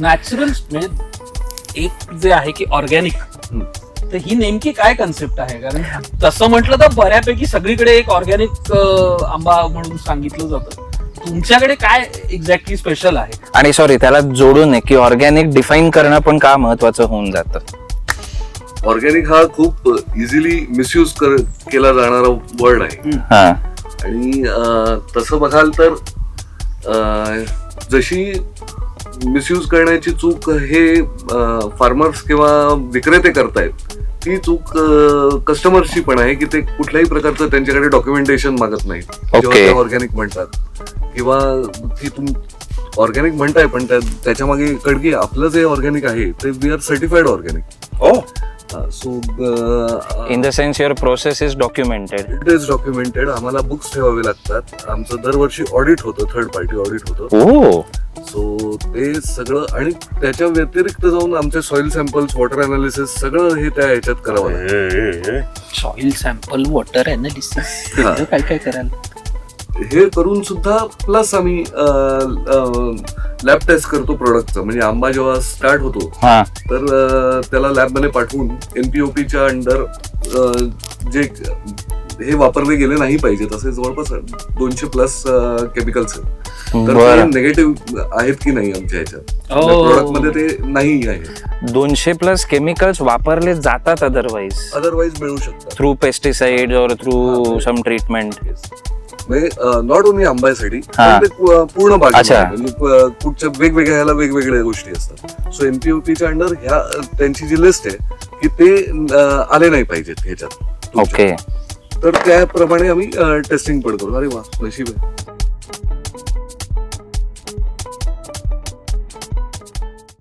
Natural म्हणजे एक जे आहे की ऑर्गॅनिक, तर ही नेमकी काय कन्सेप्ट आहे? कारण तसं म्हटलं तर बऱ्यापैकी सगळीकडे एक ऑर्गॅनिक आंबा म्हणून सांगितलं जातं. तुमच्याकडे काय एक्झॅक्टली स्पेशल आहे? आणि सॉरी त्याला जोडून आहे की ऑर्गॅनिक डिफाईन करणं पण का महत्वाचं होऊन जातं. ऑर्गॅनिक हा खूप इझिली मिसयूज केला जाणारा वर्ड आहे. हा आणि तसं बघाल तर जशी मिसयूज करण्याची चूक हे फार्मर्स किंवा विक्रेते करतायत, ती चूक कस्टमर्सची पण आहे की ते कुठल्याही प्रकारचं त्यांच्याकडे डॉक्युमेंटेशन मागत नाही जेव्हा ते ऑर्गॅनिक म्हणतात. किंवा ती तुम्ही ऑर्गॅनिक म्हणताय पण त्याच्या मागे कडकी आपलं जे ऑर्गॅनिक आहे ते we are certified organic. So in the sense your process is documented. It is documented. आम्हाला बुक्स ठेवावे लागतात. आमचं दरवर्षी ऑडिट होतं, थर्ड पार्टी ऑडिट होतं. ओ सो ते सगळं, आणि त्याच्या व्यतिरिक्त जाऊन आमचे सॉइल सॅम्पल्स, वॉटर अनालिसिस सगळं हे त्या ह्याच्यात करावं लागतं. सॉइल सॅम्पल, वॉटर अनालिसिस, काय काय करायला हे करून सुद्धा प्लस आम्ही लॅब टेस्ट करतो प्रोडक्टचं. म्हणजे आंबा जेव्हा स्टार्ट होतो तर त्याला लॅबमध्ये पाठवून एनपीओपीच्या अंडर जे हे वापरले गेले नाही पाहिजे तसे जवळपास 200+ केमिकल्स आहेत. तर ते निगेटिव्ह आहेत की नाही आमच्या ह्याच्यात प्रोडक्ट मध्ये ते नाही आहे. 200+ केमिकल्स वापरले जातात अदरवाईज मिळू शकतात थ्रू पेस्टिसाइड और थ्रू सम ट्रीटमेंट. म्हणजे नॉट ओनली आंब्यासाठी पूर्ण बाग, म्हणजे कुठच्या वेगवेगळ्या ह्याला वेगवेगळ्या गोष्टी असतात. सो एनपीओपीच्या अंडर ह्या त्यांची जी लिस्ट आहे की ते आले नाही पाहिजेत ह्याच्यात. ओके. तर त्याप्रमाणे आम्ही टेस्टिंग पण करू. अरे वा, नशीब आहे.